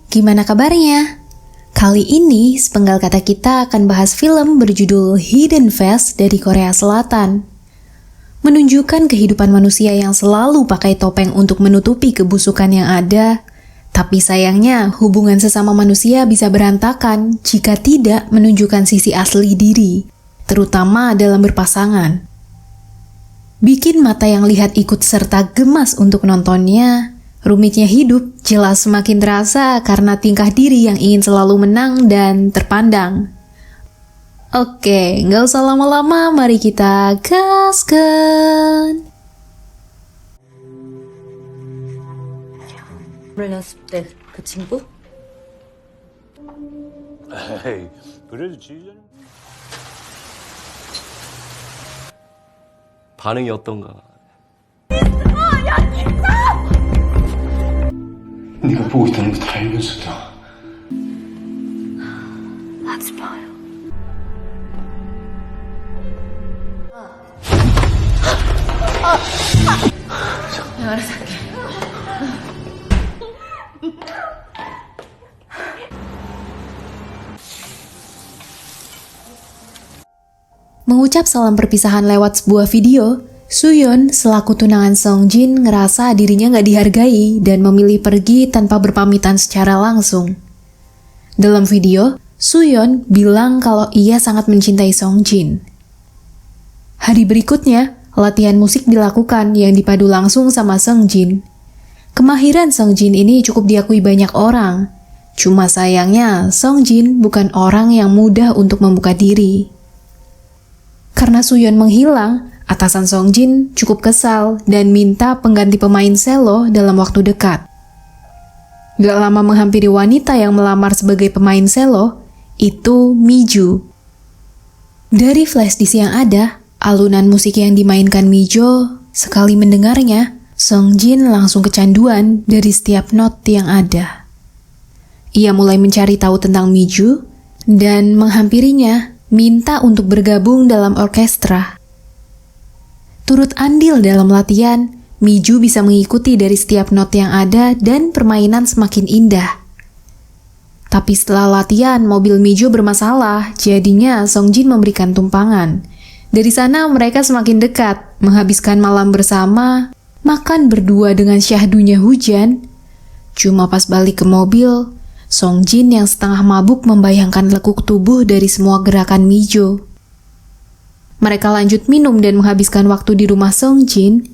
Gimana kabarnya? Kali ini sepenggal kata kita akan bahas film berjudul Hidden Face dari Korea Selatan. Menunjukkan kehidupan manusia yang selalu pakai topeng untuk menutupi kebusukan yang ada, tapi sayangnya hubungan sesama manusia bisa berantakan jika tidak menunjukkan sisi asli diri, terutama dalam berpasangan. Bikin mata yang lihat ikut serta gemas untuk nontonnya, rumitnya hidup jelas semakin terasa karena tingkah diri yang ingin selalu menang dan terpandang. Oke, nggak usah lama-lama, mari kita gaskan. 연습 때 그 친구? 에이, 그래도 지휘자님 반응이 어떤가? 네가 보고 있다는 거 다 알면서도 하지 마요. 알아서 할게. Mengucap salam perpisahan lewat sebuah video, Sooyeon selaku tunangan Songjin ngerasa dirinya nggak dihargai dan memilih pergi tanpa berpamitan secara langsung. Dalam video, Sooyeon bilang kalau ia sangat mencintai Songjin. Hari berikutnya, latihan musik dilakukan yang dipadu langsung sama Songjin. Kemahiran Songjin ini cukup diakui banyak orang. Cuma sayangnya, Songjin bukan orang yang mudah untuk membuka diri. Karena Sooyeon menghilang, atasan Songjin cukup kesal dan minta pengganti pemain selo dalam waktu dekat. Gak lama menghampiri wanita yang melamar sebagai pemain selo, itu Miju. Dari flashdisk yang ada, alunan musik yang dimainkan Mijo, sekali mendengarnya, Songjin langsung kecanduan dari setiap not yang ada. Ia mulai mencari tahu tentang Miju dan menghampirinya, minta untuk bergabung dalam orkestra. Turut andil dalam latihan, Miju bisa mengikuti dari setiap not yang ada dan permainan semakin indah. Tapi setelah latihan, mobil Miju bermasalah, jadinya Songjin memberikan tumpangan. Dari sana mereka semakin dekat, menghabiskan malam bersama, makan berdua dengan syahdunya hujan. Cuma pas balik ke mobil, Songjin yang setengah mabuk membayangkan lekuk tubuh dari semua gerakan Mijo. Mereka lanjut minum dan menghabiskan waktu di rumah Songjin.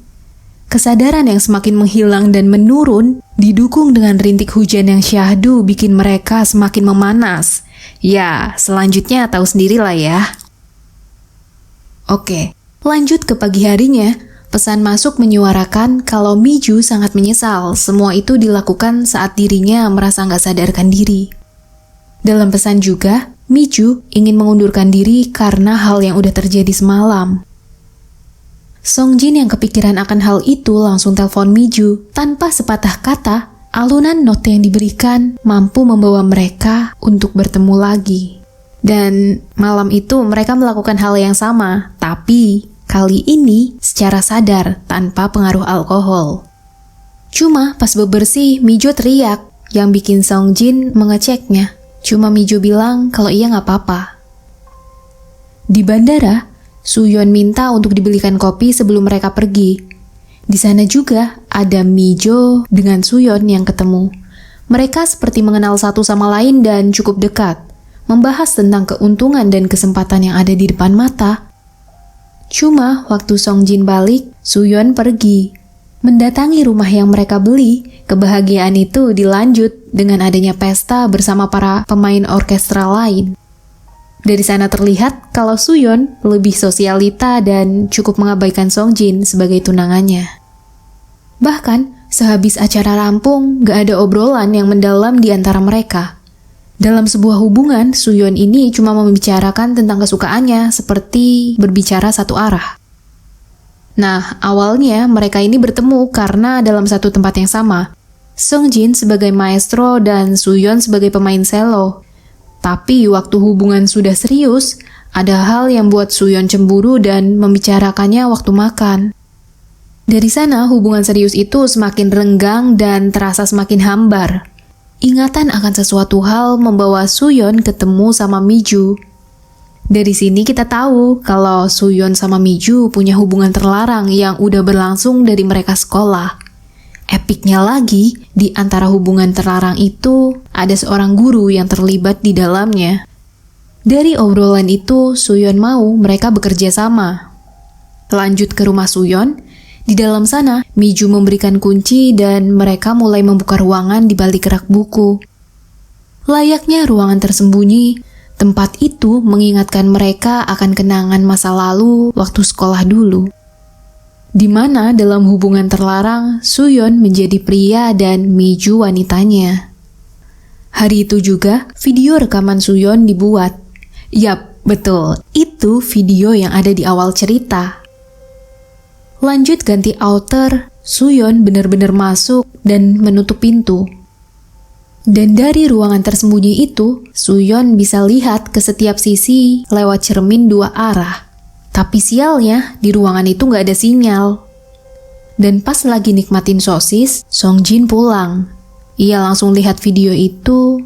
Kesadaran yang semakin menghilang dan menurun, didukung dengan rintik hujan yang syahdu bikin mereka semakin memanas. Ya, selanjutnya tahu sendirilah ya. Oke, lanjut ke pagi harinya. Pesan masuk menyuarakan kalau Miju sangat menyesal semua itu dilakukan saat dirinya merasa nggak sadarkan diri. Dalam pesan juga, Miju ingin mengundurkan diri karena hal yang udah terjadi semalam. Songjin yang kepikiran akan hal itu langsung telepon Miju. Tanpa sepatah kata, alunan not yang diberikan mampu membawa mereka untuk bertemu lagi. Dan malam itu mereka melakukan hal yang sama, tapi kali ini secara sadar tanpa pengaruh alkohol. Cuma pas bebersih, Mijo teriak yang bikin Songjin mengeceknya. Cuma Mijo bilang kalau ia nggak apa-apa. Di bandara, Sooyeon minta untuk dibelikan kopi sebelum mereka pergi. Di sana juga ada Mijo dengan Sooyeon yang ketemu. Mereka seperti mengenal satu sama lain dan cukup dekat, membahas tentang keuntungan dan kesempatan yang ada di depan mata. Cuma waktu Songjin balik, Sooyeon pergi. Mendatangi rumah yang mereka beli, kebahagiaan itu dilanjut dengan adanya pesta bersama para pemain orkestra lain. Dari sana terlihat kalau Sooyeon lebih sosialita dan cukup mengabaikan Songjin sebagai tunangannya. Bahkan, sehabis acara rampung, gak ada obrolan yang mendalam di antara mereka. Dalam sebuah hubungan, Sooyeon ini cuma membicarakan tentang kesukaannya seperti berbicara satu arah. Nah, awalnya mereka ini bertemu karena dalam satu tempat yang sama. Songjin sebagai maestro dan Sooyeon sebagai pemain selo. Tapi waktu hubungan sudah serius, ada hal yang buat Sooyeon cemburu dan membicarakannya waktu makan. Dari sana hubungan serius itu semakin renggang dan terasa semakin hambar. ingatan akan sesuatu hal membawa Suyeon ketemu sama Miju. Dari sini kita tahu kalau Suyeon sama Miju punya hubungan terlarang yang udah berlangsung dari mereka sekolah. Epiknya lagi, di antara hubungan terlarang itu ada seorang guru yang terlibat di dalamnya. Dari obrolan itu, Suyeon mau mereka bekerja sama. Lanjut ke rumah Suyeon, di dalam sana Miju memberikan kunci dan mereka mulai membuka ruangan di balik rak buku. Layaknya ruangan tersembunyi, tempat itu mengingatkan mereka akan kenangan masa lalu waktu sekolah dulu. Di mana dalam hubungan terlarang, Suyeon menjadi pria dan Miju wanitanya. Hari itu juga, video rekaman Suyeon dibuat. Yap, betul, itu video yang ada di awal cerita. Lanjut ganti outer, Suyeon benar-benar masuk dan menutup pintu. Dan dari ruangan tersembunyi itu, Suyeon bisa lihat ke setiap sisi lewat cermin 2 arah. Tapi sialnya, di ruangan itu nggak ada sinyal. Dan pas lagi nikmatin sosis, Songjin pulang. Ia langsung lihat video itu.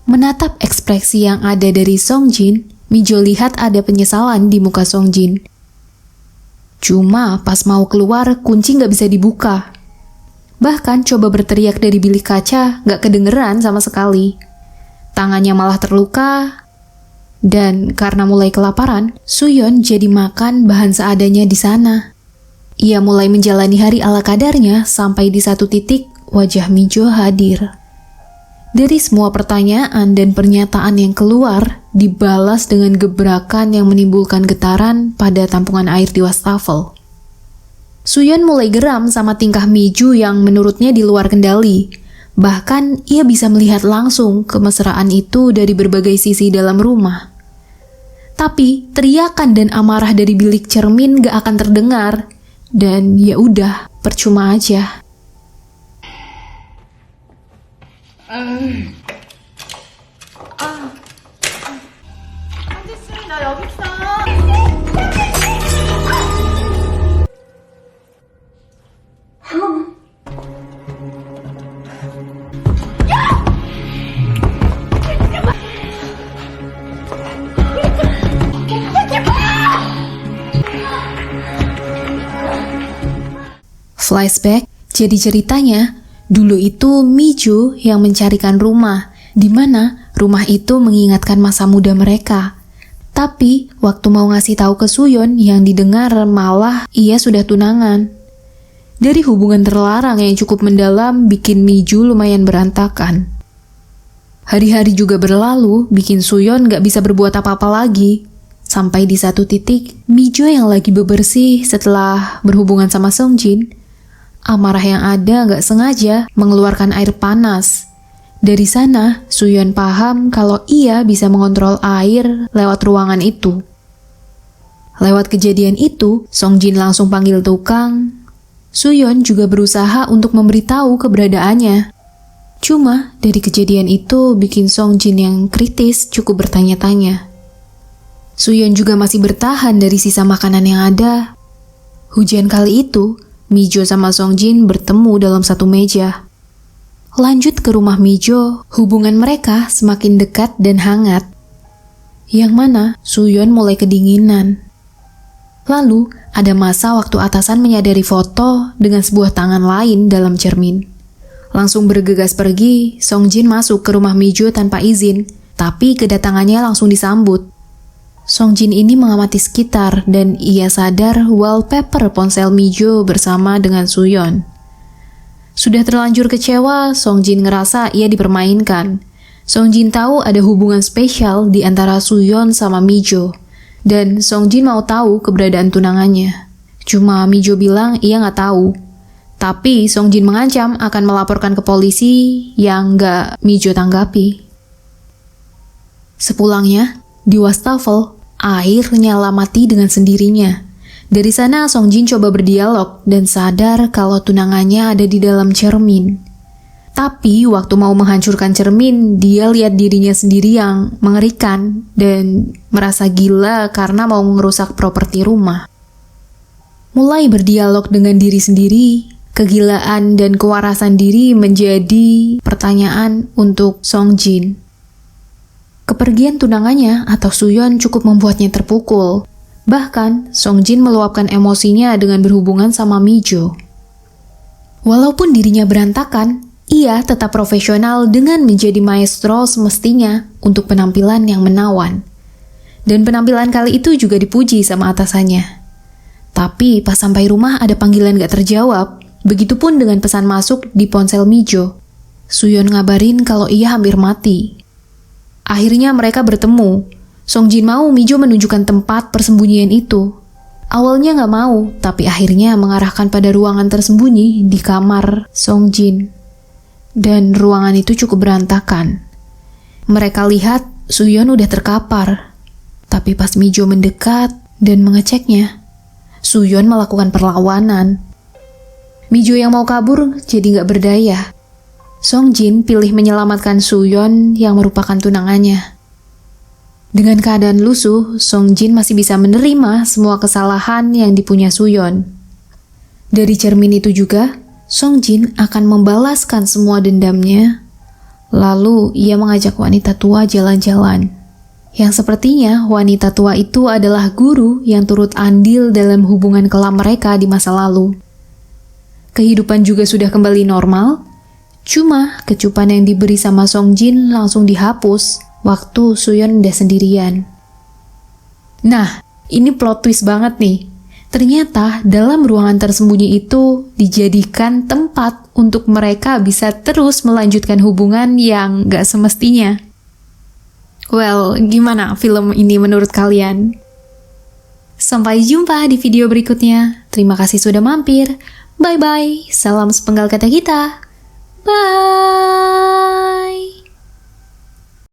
Menatap ekspresi yang ada dari Songjin, Mijo lihat ada penyesalan di muka Songjin. Cuma pas mau keluar, kunci nggak bisa dibuka. Bahkan coba berteriak dari bilik kaca, nggak kedengeran sama sekali. Tangannya malah terluka. Dan karena mulai kelaparan, Suyeon jadi makan bahan seadanya di sana. Ia mulai menjalani hari ala kadarnya sampai di satu titik wajah Mijo hadir. Dari semua pertanyaan dan pernyataan yang keluar, dibalas dengan gebrakan yang menimbulkan getaran pada tampungan air di wastafel. Suyeon mulai geram sama tingkah Miju yang menurutnya di luar kendali. Bahkan ia bisa melihat langsung kemesraan itu dari berbagai sisi dalam rumah. Tapi teriakan dan amarah dari bilik cermin gak akan terdengar. Dan ya udah, percuma aja. Flashback, jadi ceritanya, dulu itu Miju yang mencarikan rumah, di mana rumah itu mengingatkan masa muda mereka. Tapi, waktu mau ngasih tahu ke Suyeon, yang didengar malah ia sudah tunangan. Dari hubungan terlarang yang cukup mendalam, bikin Miju lumayan berantakan. Hari-hari juga berlalu, bikin Suyeon gak bisa berbuat apa-apa lagi. Sampai di satu titik, Miju yang lagi bebersih setelah berhubungan sama Songjin, amarah yang ada gak sengaja mengeluarkan air panas. Dari sana, Suyeon paham kalau ia bisa mengontrol air lewat ruangan itu. Lewat kejadian itu, Songjin langsung panggil tukang. Suyeon juga berusaha untuk memberitahu keberadaannya. Cuma, dari kejadian itu bikin Songjin yang kritis cukup bertanya-tanya. Suyeon juga masih bertahan dari sisa makanan yang ada. Hujan kali itu, Mijo sama Songjin bertemu dalam satu meja. Lanjut ke rumah Mijo, hubungan mereka semakin dekat dan hangat. Yang mana Suyeon mulai kedinginan. Lalu, ada masa waktu atasan menyadari foto dengan sebuah tangan lain dalam cermin. Langsung bergegas pergi, Songjin masuk ke rumah Mijo tanpa izin, tapi kedatangannya langsung disambut. Songjin ini mengamati sekitar dan ia sadar wallpaper ponsel Mijo bersama dengan Suyeon. Sudah terlanjur kecewa, Songjin ngerasa ia dipermainkan. Songjin tahu ada hubungan spesial di antara Suyeon sama Mijo, dan Songjin mau tahu keberadaan tunangannya. Cuma Mijo bilang ia nggak tahu. Tapi Songjin mengancam akan melaporkan ke polisi yang nggak Mijo tanggapi. Sepulangnya, di wastafel, air nyala mati dengan sendirinya. Dari sana Songjin coba berdialog dan sadar kalau tunangannya ada di dalam cermin. Tapi waktu mau menghancurkan cermin, dia lihat dirinya sendiri yang mengerikan dan merasa gila karena mau merusak properti rumah. Mulai berdialog dengan diri sendiri, Kegilaan dan kewarasan diri menjadi pertanyaan untuk Song Jin. Kepergian tunangannya atau Suyeon cukup membuatnya terpukul. Bahkan, Song Jin meluapkan emosinya dengan berhubungan sama Mi-jo. Walaupun dirinya berantakan, ia tetap profesional dengan menjadi maestro semestinya untuk penampilan yang menawan. Dan penampilan kali itu juga dipuji sama atasannya. Tapi pas sampai rumah ada panggilan gak terjawab. Begitupun dengan pesan masuk di ponsel Mi-jo. Suyeon ngabarin kalau ia hampir mati. Akhirnya mereka bertemu. Song Jin mau Mi-jo menunjukkan tempat persembunyian itu. Awalnya gak mau, tapi akhirnya mengarahkan pada ruangan tersembunyi di kamar Song Jin. Dan ruangan itu cukup berantakan. Mereka lihat Suyeon udah terkapar. Tapi pas Mi-jo mendekat dan mengeceknya, Suyeon melakukan perlawanan. Mi-jo yang mau kabur jadi gak berdaya. Song Jin pilih menyelamatkan Suyeon yang merupakan tunangannya. Dengan keadaan lusuh, Song Jin masih bisa menerima semua kesalahan yang dipunya Suyeon. Dari cermin itu juga, Song Jin akan membalaskan semua dendamnya. Lalu ia mengajak wanita tua jalan-jalan. Yang sepertinya wanita tua itu adalah guru yang turut andil dalam hubungan kelam mereka di masa lalu. Kehidupan juga sudah kembali normal, cuma kecupan yang diberi sama Song Jin langsung dihapus waktu Suyeon udah sendirian. Nah, ini plot twist banget nih. Ternyata dalam ruangan tersembunyi itu dijadikan tempat untuk mereka bisa terus melanjutkan hubungan yang gak semestinya. Well, gimana film ini menurut kalian? Sampai jumpa di video berikutnya. Terima kasih sudah mampir. Bye-bye, salam sepenggal kata kita. Bye!